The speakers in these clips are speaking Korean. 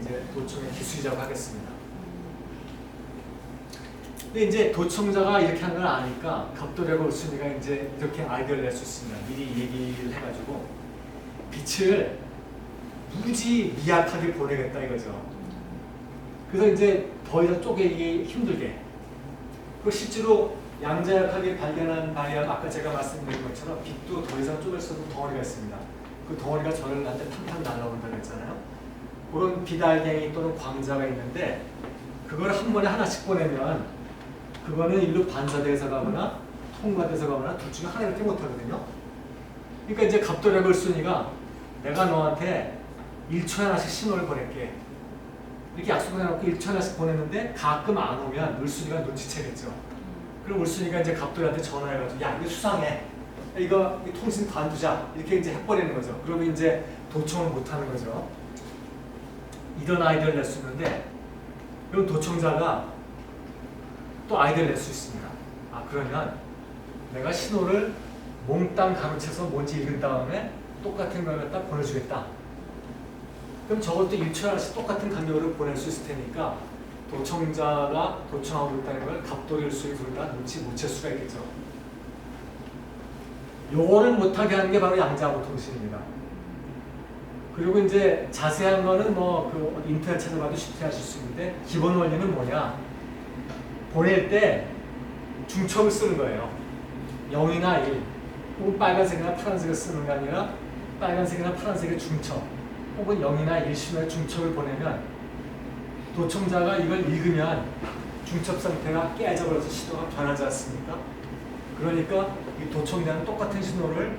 이제 도청의 기술이라고 하겠습니다. 근데 이제 도청자가 이렇게 하는 걸 아니까 갑돌이하고 을순이가 이제 이렇게 아이디어를 낼 수 있습니다. 미리 얘기를 해가지고 빛을 무지 미약하게 보내겠다 이거죠. 그래서 이제 더 이상 쪼개기 힘들게. 그 실제로 양자역학이 발견한 바에 아까 제가 말씀드린 것처럼 빛도 더 이상 쪼갤 수 없는 덩어리가 있습니다. 그 덩어리가 저를 나한테 팡팡 날라온다고 했잖아요. 그런 빛알갱이 또는 광자가 있는데 그걸 한 번에 하나씩 보내면 그거는 일로 반사돼서 가거나 통과돼서 가거나 둘 중에 하나밖에 못하거든요. 그러니까 이제 갑돌이하고 을순이가 내가 너한테 1초에 하나씩 신호를 보낼게. 이렇게 약속을 해놓고 1초에 하나씩 보냈는데 가끔 안 오면 을순이가 눈치채겠죠. 그럼 을순이가 이제 갑돌이한테 전화해가지고 야 이거 수상해. 이거 통신 관두자. 이렇게 이제 해버리는 거죠. 그러면 이제 도청을 못하는 거죠. 이런 아이디어를 낼 수 있는데 그럼 도청자가 또 아이디어를 낼 수 있습니다. 아 그러면 내가 신호를 몽땅 가로채서 뭔지 읽은 다음에 똑같은 걸 갖다 보내주겠다. 그럼 저것도 1초에 하나씩 똑같은 간격으로 보낼 수 있을 테니까 도청자가 도청하고 있다는 걸 갑돌이 을순이 둘 다 눈치 못 챌 수가 있겠죠. 요거를 못하게 하는 게 바로 양자하고 통신입니다. 그리고 이제 자세한 거는 뭐 그 인터넷 찾아봐도 쉽게 하실 수 있는데 기본 원리는 뭐냐? 보낼 때 중첩을 쓰는 거예요. 0이나 1, 혹은 빨간색이나 파란색을 쓰는 게 아니라 빨간색이나 파란색의 중첩, 혹은 0이나 1 신호의 중첩을 보내면 도청자가 이걸 읽으면 중첩 상태가 깨져버려서 신호가 변하지 않습니까? 그러니까 이 도청자는 똑같은 신호를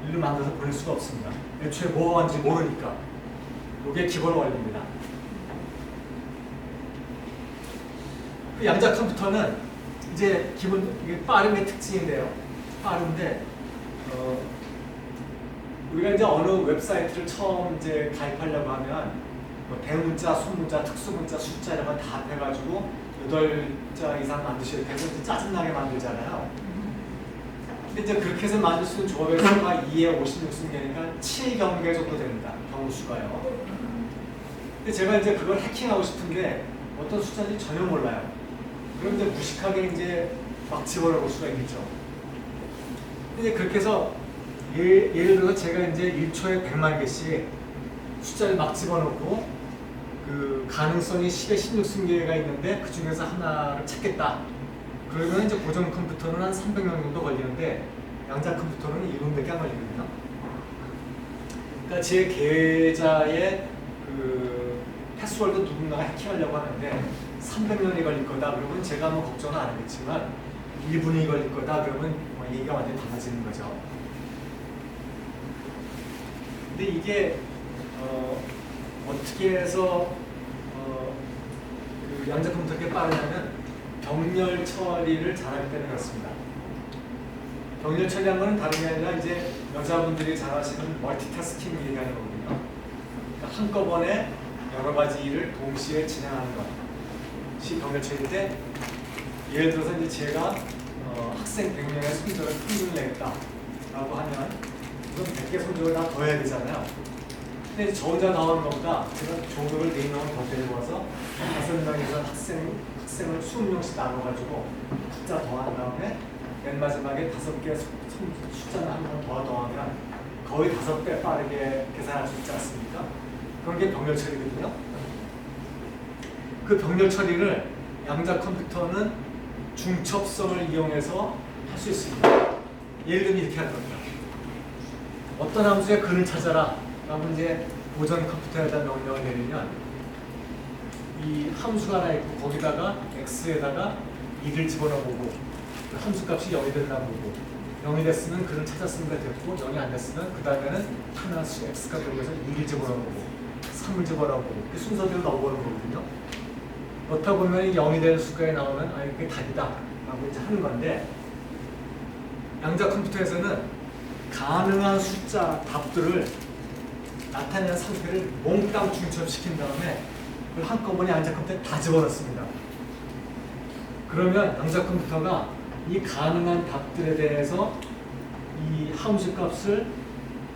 일로 만들어서 보낼 수가 없습니다. 애초에 뭐가 왔는지 모르니까. 이게 기본 원리입니다. 그 양자 컴퓨터는 이제 기본 이게 빠른 게 특징인데요. 빠른데 우리가 이제 어느 웹사이트를 처음 이제 가입하려고 하면 뭐 대문자, 소문자, 특수문자, 숫자 이런 거 다 합해가지고 8자 이상 만드셔야 돼서 짜증나게 만들잖아요. 근데 이제 그렇게 해서 만들 수 있는 조합의 수가 2에 56승계니까 7경계 정도 됩니다. 경우수가요. 근데 제가 이제 그걸 해킹하고 싶은데 어떤 숫자인지 전혀 몰라요. 그럼 이제 무식하게 이제 막 집어넣을 수가 있겠죠. 근데 그렇게 해서 예를 들어서 제가 이제 1초에 100만 개씩 숫자를 막 집어넣고 그 가능성이 10에 16승계가 있는데 그 중에서 하나를 찾겠다. 그러면 이제 고정 컴퓨터는 한 300명 정도 걸리는데 양자 컴퓨터는 1분밖에 안 걸리거든요. 그러니까 제 계좌에 그 패스워드 누군가가 해킹하려고 하는데 300년이 걸릴 거다. 그러면 제가 뭐 걱정은 안 하겠지만 1분이 걸릴 거다. 그러면 뭐 얘기가 완전히 달라지는 거죠. 근데 이게 어떻게 해서 그 양자 컴퓨터가 빠르냐면 병렬 처리를 잘하기 때문에 그렇습니다. 병렬 처리한 거는 다른 게 아니라 이제 여자분들이 잘 하시는 멀티태스킹 얘기하는 거거든요. 그러니까 한꺼번에 여러 가지 일을 동시에 진행하는 것이 병렬 처리인데 예를 들어서 이제 제가 학생 100명의 성적을 평균을 내겠다라고 하면 우선 100개 성적을 다 더 해야 되잖아요. 근데 이제 저 혼자 나오는 것보다 제가 종족을 4명을 더 데리고 와서 5명에서 학생을 20명씩 나눠가지고 숫자 더한 다음에 맨 마지막에 5개 숫자를 한 번 더 더하면 거의 5배 빠르게 계산할 수 있지 않습니까? 그런 게 병렬 처리거든요. 그 병렬 처리를 양자 컴퓨터는 중첩성을 이용해서 할 수 있습니다. 예를 들면 이렇게 하는 겁니다. 어떤 함수의 근을 찾아라 라고 이제 고전 컴퓨터에다 명령을 내리면 이 함수가 하나 있고 거기다가 x에다가 2를 집어넣어보고 그 함수 값이 0이 됐나 보고 0이 됐으면 그를 찾았으면 됐고 0이 안 됐으면 그 다음에는 하나씩 x가 들어가서 2를 집어넣어보고 3을 집어넣어보고 그 순서대로 넣어보는 거거든요. 넣다 보면 0이 될 수가 나오면 아 이게 답이다 라고 이제 하는 건데 양자 컴퓨터에서는 가능한 숫자 답들을 나타내는 상태를 몽땅 중첩시킨 다음에 그걸 한꺼번에 양자 컴퓨터에 다 집어넣습니다. 그러면 양자 컴퓨터가 이 가능한 답들에 대해서 이 함수 값을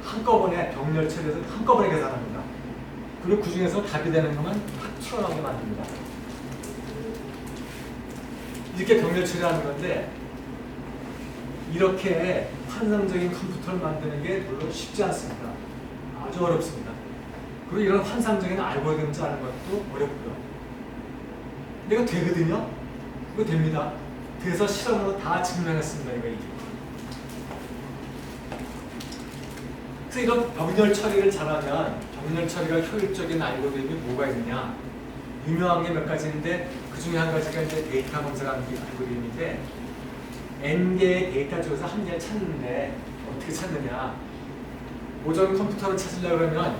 한꺼번에 병렬 처리해서 한꺼번에 계산합니다. 그리고 그 중에서 답이 되는 것만 확 튀어나오게 만듭니다. 이렇게 병렬 처리하는 건데 이렇게 환상적인 컴퓨터를 만드는 게 물론 쉽지 않습니다. 아주 어렵습니다. 그리고 이런 환상적인 알고리즘 짜는 것도 어렵고요. 근데 이거 되거든요. 이거 됩니다. 그래서 실험으로 다 증명했습니다. 이거. 그래서 이런 병렬 처리를 잘하면 병렬 처리가 효율적인 알고리즘이 뭐가 있느냐? 유명한 게 몇 가지인데 그 중에 한 가지가 이제 데이터 검색하는 알고리즘인데 n개의 데이터 중에서 한 개를 찾는데 어떻게 찾느냐? 오전 컴퓨터를 찾으려고 그러면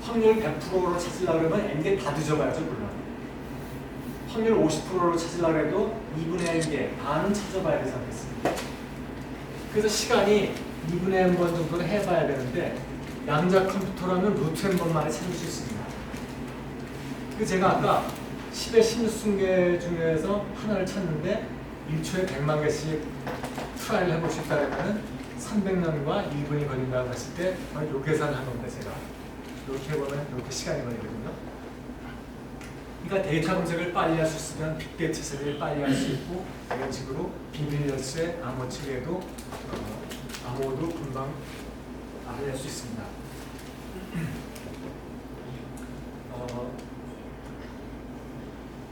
확률 100%로 찾으려고 그러면 n개 다 뒤져봐야죠, 물론. 확률 50%로 찾으려고 해도 2분의 n개, 반은 찾아봐야 되지 않겠습니까? 그래서 시간이 2분의 n번 정도는 해봐야 되는데 양자 컴퓨터라면 루트 n번 만에 찾을 수 있습니다. 그 제가 아까 10의 16승계 중에서 하나를 찾는데 1초에 100만 개씩 트라이를 해볼 수 있다면 300년과 1분이 걸린다고 했을 때 요 계산을 한 건데 제가 이렇게 해보면 이렇게 시간이 걸리거든요. 그러니까 데이터 검색을 빨리 할 수 있으면 빅데이터 처리를 빨리 할 수 있고 이런 식으로 비밀 열쇠, 암호 처리에도 암호도 금방 알아낼 수 있습니다.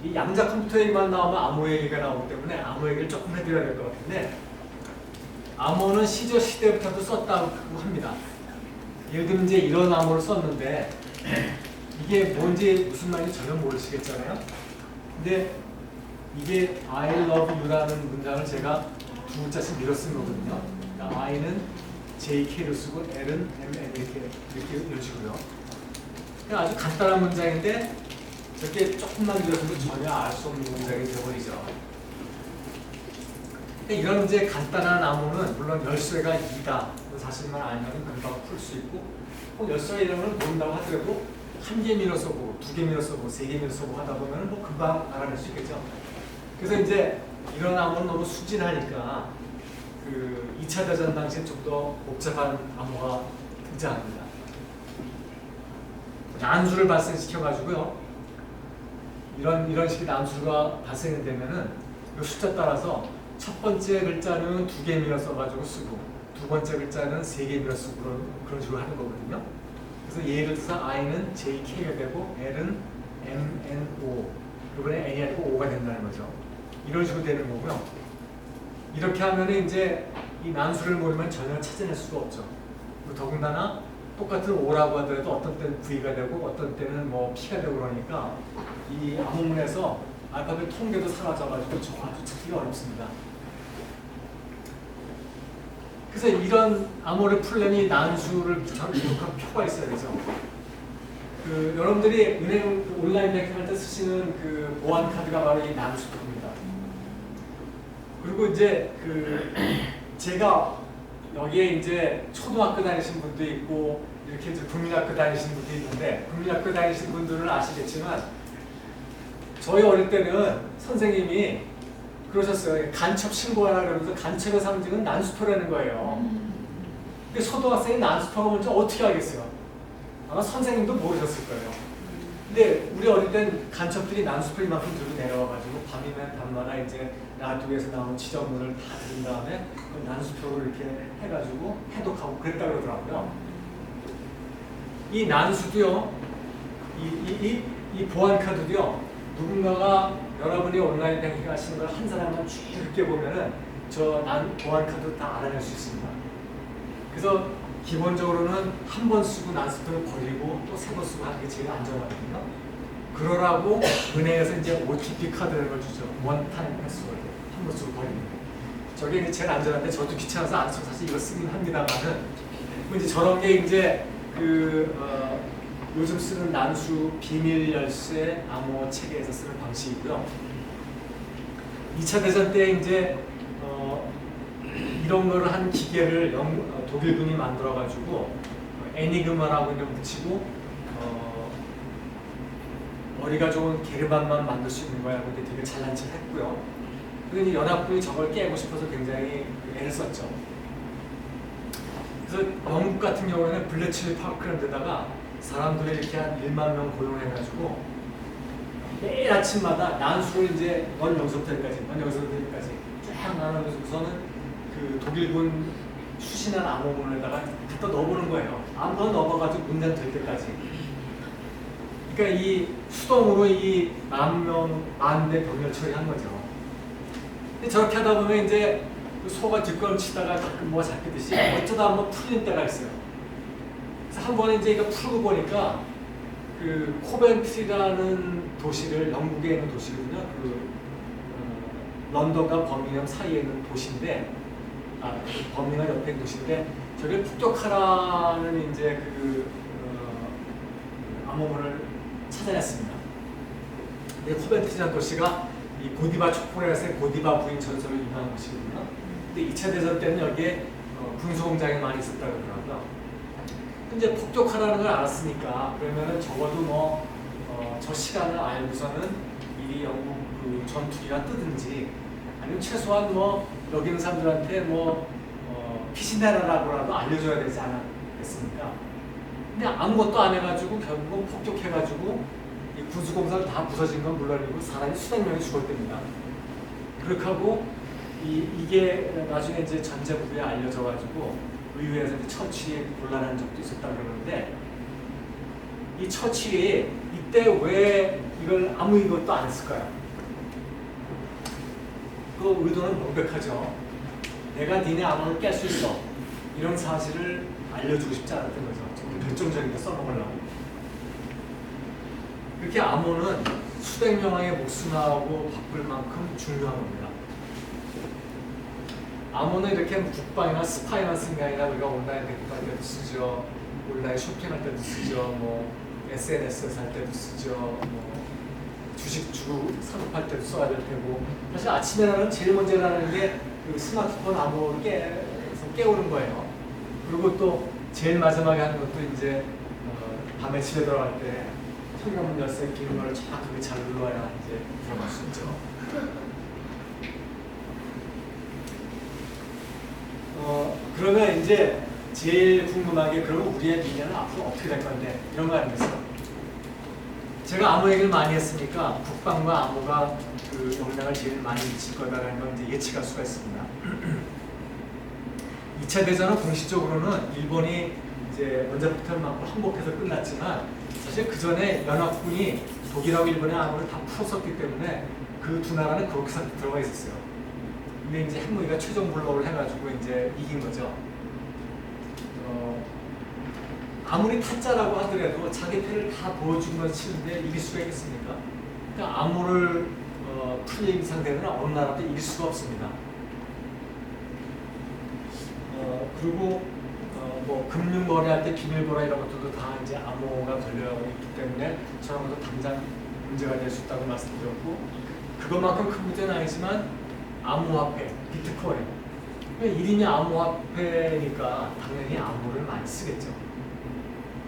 이 양자 컴퓨터 얘기만 나오면 암호 얘기가 나오기 때문에 암호 얘기를 조금 해드려야 될 것 같은데 암호는 시저 시대부터도 썼다고 합니다. 예를 들면 이제 이런 암호를 썼는데 이게 뭔지 무슨 말인지 전혀 모르시겠잖아요. 근데 이게 I love you라는 문장을 제가 두 글자씩 밀어 쓴 거거든요. 그러니까 I는 JK로 쓰고 L은 MN 이렇게 읽어주고요. 아주 간단한 문장인데 저렇게 조금만 밀어서도 전혀 알 수 없는 문장이 되어버리죠. 이런 이제 간단한 암호는 물론 열쇠가 2다 사실만 알면 금방 풀 수 있고 열쇠 이름을 모른다고 하더라도 한 개 밀어 써보고 두 개 밀어 써보고 세 개 밀어 써보고 하다 보면 뭐 금방 알아낼 수 있겠죠. 그래서 이제 이런 암호는 너무 수진하니까 그 2차 대전 당시에 좀 더 복잡한 암호가 등장합니다. 난수를 발생시켜가지고요. 이런 식의 난수가 발생이 되면은 이 숫자 따라서 첫 번째 글자는 2개 밀어 써가지고 쓰고 두 번째 글자는 3개 밀어 쓰고 그런 식으로 하는 거거든요. 그래서 예를 들어서 I는 JK가 되고 L은 MNO 이번에 N이 아니고 O가 된다는 거죠. 이런 식으로 되는 거고요. 이렇게 하면 이제 이 난수를 모르면 전혀 찾아낼 수가 없죠. 그리고 더군다나 똑같은 O라고 하더라도 어떤 때는 V가 되고 어떤 때는 뭐 P가 되고 그러니까 이 암호문에서 알파벳 통계도 사라져가지고 아주 찾기가 어렵습니다. 그래서 이런 암호를 풀려면 난수를 기록한 표가 있어야 되죠. 그 여러분들이 은행 온라인 뱅킹할 때 쓰시는 그 보안 카드가 바로 이 난수표입니다. 그리고 이제 그 제가 여기에 이제 초등학교 다니신 분도 있고 이렇게 이제 국민학교 다니신 분도 있는데 국민학교 다니신 분들은 아시겠지만 저희 어릴 때는 선생님이 그러셨어요. 간첩 신고하라 그러면서 간첩의 상징은 난수표라는 거예요. 근데 초등학생이 난수표가 뭔지 어떻게 알겠어요? 아마 선생님도 모르셨을 거예요. 근데 우리 어릴 땐 간첩들이 난수표 이만큼 들고 내려와가지고 밤이면 밤마다 이제 라디오에서 나오는 지정문을 다 들은 다음에 그 난수표를 이렇게 해가지고 해독하고 그랬다 그러더라고요. 이 난수도요, 이 보안 카드도요, 누군가가 여러분이 온라인 뱅킹 하시는 걸 한 사람만 쭉 이렇게 보면은 저 보안 카드 다 알아낼 수 있습니다. 그래서 기본적으로는 한 번 쓰고 난수표를 버리고 또 세 번 쓰고 하는 게 제일 안전하거든요. 그러라고 은행에서 이제 OTP 카드라는 걸 주죠. 원타임 패스워드. 한 번 쓰고 버리는 거. 저게 이제 제일 안전한데 저도 귀찮아서 안 쓰고 사실 이거 쓰긴 합니다만은 이제 저런 게 이제 요즘 쓰는 난수 비밀 열쇠 암호 체계에서 쓰는 방식이고요. 2차 대전 때 이제 이런 거를 한 기계를 독일군이 만들어가지고 애니그마라고 이름 붙이고 머리가 좋은 게르만만 만들 수 있는 거야. 근데 되게 잘난 척 했고요. 그런데 연합군이 저걸 깨고 싶어서 굉장히 애를 썼죠. 그래서 영국 같은 경우에는 블래칠리 파크라는 데다가 사람들을 이렇게 한 1만 명 고용해가지고 매일 아침마다 난수를 이제 넌 여기서부터 여기까지, 넌 여기서부터 여기까지 쫙 나누면서는 그 독일군 수신한 암호문에다가 갖다 넣어보는 거예요. 아무거나 넣어가지고 문장 될 때까지. 그러니까 이 수동으로 이 10,000대 병렬 처리한 거죠. 근데 저렇게 하다 보면 이제 소가 뒷걸음치다가 가끔 뭐가 잡히듯이 어쩌다 한번 풀리는 때가 있어요. 그래서 한 번에 이제 이거 풀고 보니까 그 코벤트리라는 도시를 영국에 있는 도시거든요. 런던과 버밍엄 사이에 있는 도시인데, 버밍엄 옆에 있는 도시인데 저를 폭격하라는 이제 암호문을 찾아냈습니다. 근데 코벤트리라는 도시가 이 고디바 초콜릿의 고디바 부인 전설로 유명한 곳이거든요. 근데 2차 대전 때는 여기에 군수공장이 많이 있었다고 그러더라고요. 이제 폭격하라는 걸 알았으니까 그러면은 적어도 저 시간을 알고서는 미리 영국 그 전투기가 뜨든지 아니면 최소한 여기 있는 사람들한테 피신해라라고라도 알려줘야 되지 않았겠습니까? 근데 아무것도 안 해가지고 결국은 폭격해가지고 이 군수공사를 다 부서진 건 물론이고 사람이 수백 명이 죽었답니다. 그렇게 하고 이게 나중에 이제 전제부에 알려져가지고 의회에서 처치에 곤란한 적도 있었다 그러는데 이 처치에 이때 왜 이걸 아무 이것도 안 했을까요? 그 의도는 명백하죠. 내가 니네 암호를 깰 수 있어. 이런 사실을 알려주고 싶지 않았던 거죠. 좀 결정적인 게 써먹으려고. 이렇게 암호는 수백 명의 목숨하고 바꿀 만큼 중요한 겁니다. 암호는 이렇게 국방이나 스파이만 쓴 게 아니라 우리가 온라인 대국할 때도 쓰죠. 온라인 쇼핑할 때도 쓰죠. SNS에서 할 때도 쓰죠. 주식 주고 사업할 때도 써야 될 테고. 사실 아침에 나는 제일 먼저 일어나는 게 그 스마트폰 암호를 깨우는 거예요. 그리고 또 제일 마지막에 하는 것도 이제 밤에 집에 들어갈 때 현관문 열쇠 기능을 정확하게 잘 눌러야 이제 들어갈 수 있죠. 그러면 이제 제일 궁금한 게 그러면 우리의 미래는 앞으로 어떻게 될 건데 이런 거 아니겠어요? 제가 암호 얘기를 많이 했으니까 국방과 암호가 그 영향을 제일 많이 미칠 거다라는 걸 이제 예측할 수가 있습니다. 2차 대전은 공식적으로는 일본이 이제 원자폭탄을 맞고 항복해서 끝났지만 사실 그 전에 연합군이 독일하고 일본의 암호를 다 풀었었기 때문에 그 두 나라는 그렇게 상태 들어가 있었어요. 근데 이제 핵무기가 최종 블록을 해가지고 이제 이긴 거죠. 아무리 타짜라고 하더라도 자기 패를 다 보여준 건 치는데 이길 수가 있겠습니까? 그러니까 암호를 풀린 상대는 어느 나라도 이길 수가 없습니다. 그리고 금융 거래할 때 비밀 거래 이런 것들도 다 이제 암호가 걸려 있기 때문에 저런 것도 당장 문제가 될 수 있다고 말씀드렸고 그것만큼 큰 문제는 아니지만 암호화폐, 비트코인 이름이 암호화폐니까 당연히 암호를 많이 쓰겠죠.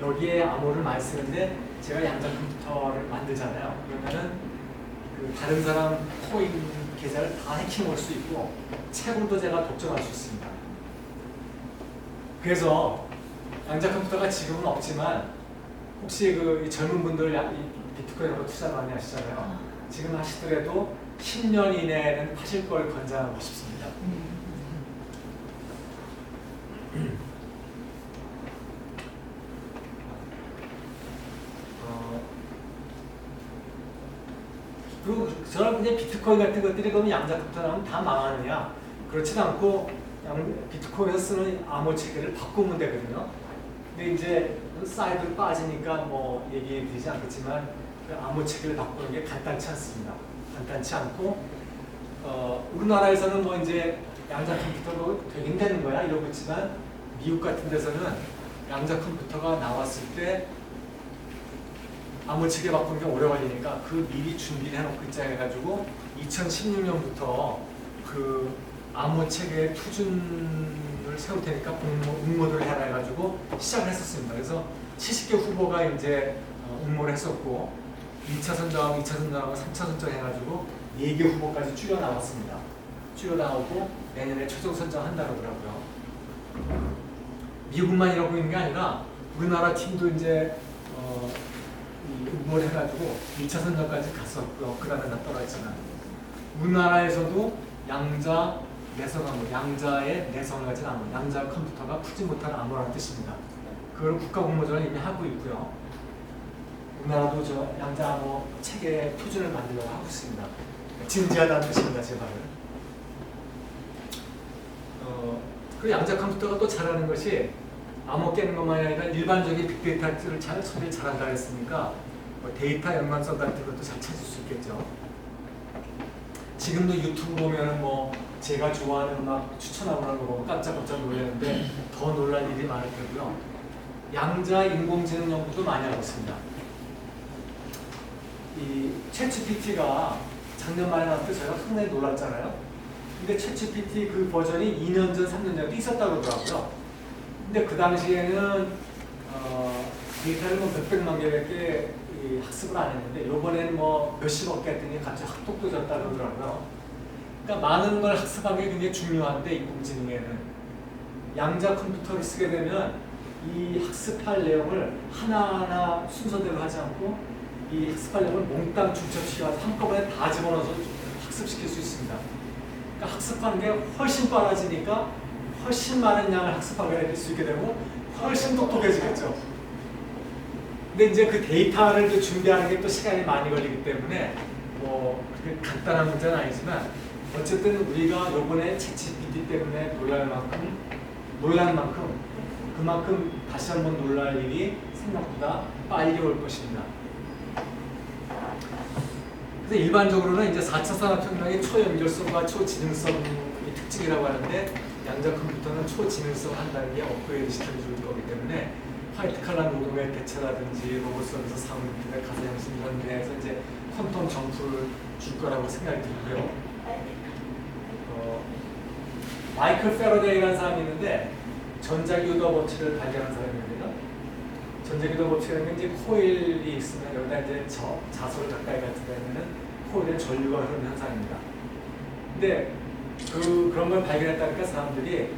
여기에 암호를 많이 쓰는데 제가 양자 컴퓨터를 만들잖아요. 그러면은 그 다른 사람 코인 계좌를 다 해킹할 수 있고 채굴도 제가 독점할 수 있습니다. 그래서 양자 컴퓨터가 지금은 없지만 혹시 그 젊은 분들 비트코인으로 투자 많이 하시잖아요. 지금 하시더라도 10년 이내에는 하실 걸 권장하고 싶습니다. 그리고 저는 그냥 비트코인 같은 것들이 그러면 양자 컴퓨터라면 다 망하느냐? 그렇진 않고 비트코인에서 쓰는 암호 체계를 바꾸면 되거든요. 근데 이제 사이드로 빠지니까 얘기 드리지 않겠지만 그 암호 체계를 바꾸는 게 간단치 않습니다. 간단치 않고 우리나라에서는 이제 양자 컴퓨터로 되긴 되는 거야 이러고 있지만 미국 같은 데서는 양자 컴퓨터가 나왔을 때 암호 체계 바꾸는 게 오래 걸리니까 그 미리 준비를 해놓고 있자 해가지고 2016년부터 그 암호 체계의 표준을 세울 테니까 응모를 해라 해가지고 시작을 했었습니다. 그래서 70개 후보가 이제 응모를 했었고 2차 선정하고 2차 선정하고 3차 선정해가지고 4개 후보까지 줄여 나왔습니다. 줄여 나오고 내년에 최종 선정한다고 그러더라고요. 미국만 이러고 있는 게 아니라 우리나라 팀도 이제 이 응모를 해가지고 2차 선정까지 갔었고요. 그 다음에 나 떨어졌잖아. 우리나라에서도 양자 내성 암호, 양자의 내성을 가진 암호, 양자 컴퓨터가 푸지 못하는 암호라는 뜻입니다. 그걸 국가공모전을 이미 하고 있고요. 우리나라도 저 양자 암호 체계 표준을 만들려고 하고 있습니다. 진지하다는 뜻입니다, 제 말은. 그 양자 컴퓨터가 또 잘하는 것이 암호 깨는 것만이 아니라 일반적인 빅데이터를 처리를 잘한다 했으니까 뭐 데이터 연관성 같은 것도 잘 찾을 수 있겠죠. 지금도 유튜브 보면은 뭐 제가 좋아하는 음악 추천하고 하는 거 보면 깜짝깜짝 놀라는데 더 놀랄 일이 많을 테고요. 양자 인공지능 연구도 많이 하고 있습니다. 이 챗GPT가 작년 말에 나올 때 저희가 상당히 놀랐잖아요. 근데 챗GPT 그 버전이 2년 전, 3년 전에도 있었다고 그러더라고요. 근데 그 당시에는 데이터를 뭐 몇백만 개밖에 학습을 안 했는데 이번에는 뭐 몇십억 개 했더니 갑자기 확 똑똑해졌다 그러더라고요. 그러니까 많은 걸 학습하는 게 굉장히 중요한데 인공지능에는 양자 컴퓨터를 쓰게 되면 이 학습할 내용을 하나하나 순서대로 하지 않고 이 학습할 내용을 몽땅 중첩시켜서 한꺼번에 다 집어넣어서 학습시킬 수 있습니다. 그러니까 학습하는 게 훨씬 빨라지니까 훨씬 많은 양을 학습하게 될 수 있게 되고 훨씬 똑똑해지겠죠. 근데 이제 그 데이터를 준비하는 게 또 시간이 많이 걸리기 때문에 뭐 그게 간단한 문제는 아니지만 어쨌든 우리가 요번에 챗GPT 때문에 놀란 만큼 그만큼 다시 한번 놀랄 일이 생각보다 빨리 올 것입니다. 그래서 일반적으로는 이제 4차 산업혁명의 초연결성과 초지능성이 특징이라고 하는데 양자 컴퓨터는 초지능성을 한다는 게 업그레이드 시켜줄 거기 때문에 화이트 칼라 노동의 대체라든지 로봇 서비스 상업들의 가상현실 이런 데에서 이제 퀀텀 점프를 줄 거라고 생각이 들고요. 마이클 페러데이라는 사람이 있는데 전자기후도 법칙을 발견한 사람입니다. 전자기후도 법칙이라는 게 이제 코일이 있으면 여기다 이제 자석을 가까이 갖다 대면은 코일에 전류가 흐르는 현상입니다. 근데 그런 걸 발견했다니까 사람들이